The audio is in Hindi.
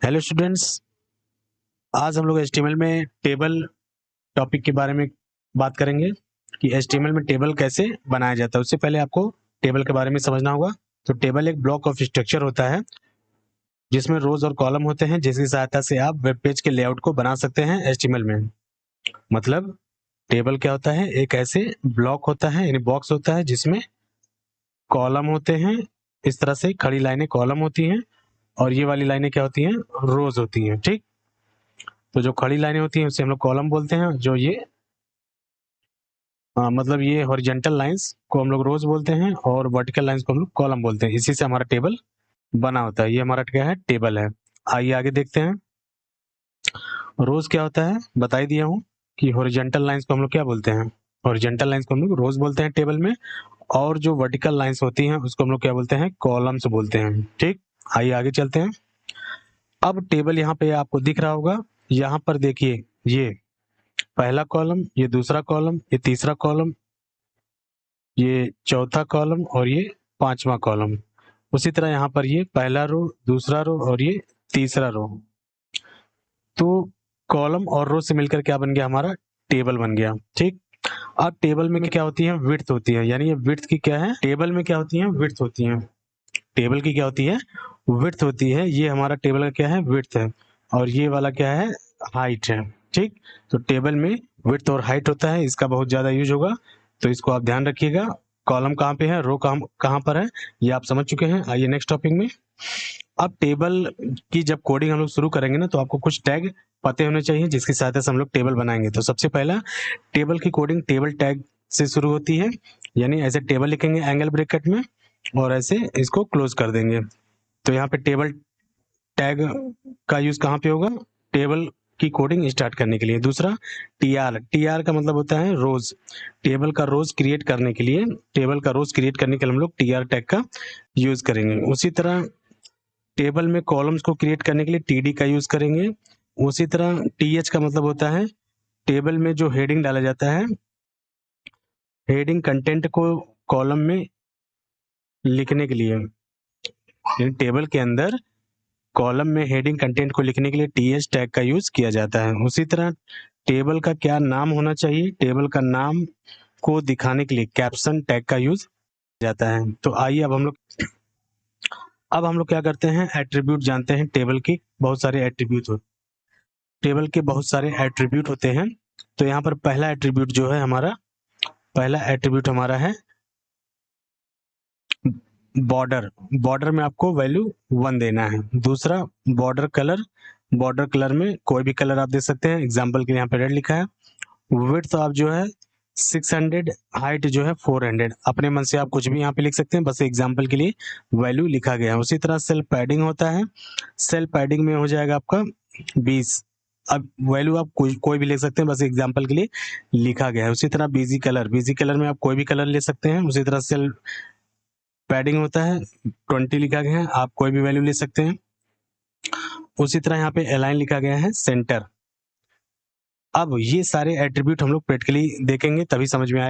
हेलो स्टूडेंट्स, आज हम लोग एचटीएमएल में टेबल टॉपिक के बारे में बात करेंगे कि एचटीएमएल में टेबल कैसे बनाया जाता है। उससे पहले आपको टेबल के बारे में समझना होगा। तो टेबल एक ब्लॉक ऑफ स्ट्रक्चर होता है जिसमें रोज और कॉलम होते हैं, जिसकी सहायता से आप वेब पेज के लेआउट को बना सकते हैं एचटीएमएल में। मतलब टेबल क्या होता है, एक ऐसे ब्लॉक होता है यानी बॉक्स होता है जिसमें कॉलम होते हैं। इस तरह से खड़ी लाइनें कॉलम होती हैं और ये वाली लाइनें क्या होती हैं, रोज होती हैं। ठीक, तो जो खड़ी लाइनें होती हैं उसे हम लोग कॉलम बोलते हैं। जो ये मतलब ये हॉरिजॉन्टल लाइंस को हम लोग रोज बोलते हैं और वर्टिकल लाइंस को हम लोग कॉलम बोलते हैं। इसी से हमारा टेबल बना होता है। ये हमारा क्या है, टेबल है। आइए आगे देखते हैं। रोज क्या होता है बता ही दिया हूँ कि हॉरिजॉन्टल लाइंस को हम लोग क्या बोलते हैं, हॉरिजॉन्टल लाइंस को हम लोग रोज बोलते हैं टेबल में। और जो वर्टिकल लाइंस होती हैं उसको हम लोग क्या बोलते हैं, कॉलम्स बोलते हैं। ठीक, आइए आगे चलते हैं। अब टेबल यहाँ पे आपको दिख रहा होगा। यहाँ पर देखिए, ये पहला कॉलम, ये दूसरा कॉलम, ये तीसरा कॉलम, ये चौथा कॉलम और ये पांचवा कॉलम। उसी तरह यहाँ पर ये पहला रो, दूसरा रो और ये तीसरा रो। तो कॉलम और रो से मिलकर क्या बन गया, हमारा टेबल बन गया। ठीक, अब टेबल में क्या होती है, विड्थ होती है। यानी ये विड्थ की क्या है, टेबल में क्या होती है, विड्थ होती है। टेबल की क्या होती है, विड्थ होती है। ये हमारा टेबल का क्या है, विड्थ है। और ये वाला क्या है, हाइट है। ठीक, तो टेबल में विड्थ और हाइट होता है, इसका बहुत ज्यादा यूज होगा, तो इसको आप ध्यान रखिएगा। कॉलम कहाँ पे है, रो कहाँ कहाँ पर है, ये आप समझ चुके हैं। आइए नेक्स्ट टॉपिक में। अब टेबल की जब कोडिंग हम लोग शुरू करेंगे ना, तो आपको कुछ टैग पते होने चाहिए जिसकी सहायता से हम लोग टेबल बनाएंगे। तो सबसे पहला, टेबल की कोडिंग टेबल टैग से शुरू होती है। यानी ऐसे टेबल लिखेंगे एंगल ब्रैकेट में और ऐसे इसको क्लोज कर देंगे। तो यहाँ पे टेबल टैग का यूज कहाँ पे होगा, टेबल की कोडिंग स्टार्ट करने के लिए। दूसरा, टीआर, टीआर का मतलब होता है रोज। टेबल का रोज क्रिएट करने के लिए, टेबल का रोज क्रिएट करने के लिए हम लोग टीआर टैग का यूज करेंगे। उसी तरह टेबल में कॉलम्स को क्रिएट करने के लिए टीडी का यूज करेंगे। उसी तरह टीएच का मतलब होता है टेबल में जो हेडिंग डाला जाता है, हेडिंग कंटेंट को कॉलम में लिखने के लिए, यानी टेबल के अंदर कॉलम में हेडिंग कंटेंट को लिखने के लिए टीएच टैग का यूज किया जाता है। उसी तरह टेबल का क्या नाम होना चाहिए, टेबल का नाम को दिखाने के लिए कैप्शन टैग का यूज जाता है। तो आइए अब हम लोग क्या करते हैं, एट्रीब्यूट जानते हैं। टेबल की बहुत सारे एट्रीब्यूट होते टेबल के बहुत सारे एट्रीब्यूट होते हैं। तो यहाँ पर पहला एट्रीब्यूट जो है हमारा, पहला एट्रीब्यूट हमारा है बॉर्डर। बॉर्डर में आपको वैल्यू 1 देना है। दूसरा, बॉर्डर कलर, बॉर्डर कलर में कोई भी कलर आप दे सकते हैं। एग्जाम्पल के लिए यहाँ पे रेड लिखा है। विड्थ आप जो है 600, हाइट जो है 400। अपने मन से आप कुछ भी यहाँ पे लिख सकते हैं, बस एग्जाम्पल के लिए वैल्यू लिखा गया है। उसी तरह सेल पैडिंग होता है। सेल पैडिंग में हो जाएगा आपका 20। अब वैल्यू आप कोई भी ले सकते हैं, बस एग्जाम्पल के लिए लिखा गया है। उसी तरह बीजी कलर, बीजी कलर में आप कोई भी कलर ले सकते हैं। उसी तरह सेल पैडिंग होता है, 20 लिखा गया है, आप कोई भी वैल्यू ले सकते हैं। उसी तरह यहाँ पे अलाइन लिखा गया है सेंटर। अब ये सारे एट्रीब्यूट हम लोग प्रैक्टिकली देखेंगे तभी समझ में आएगा।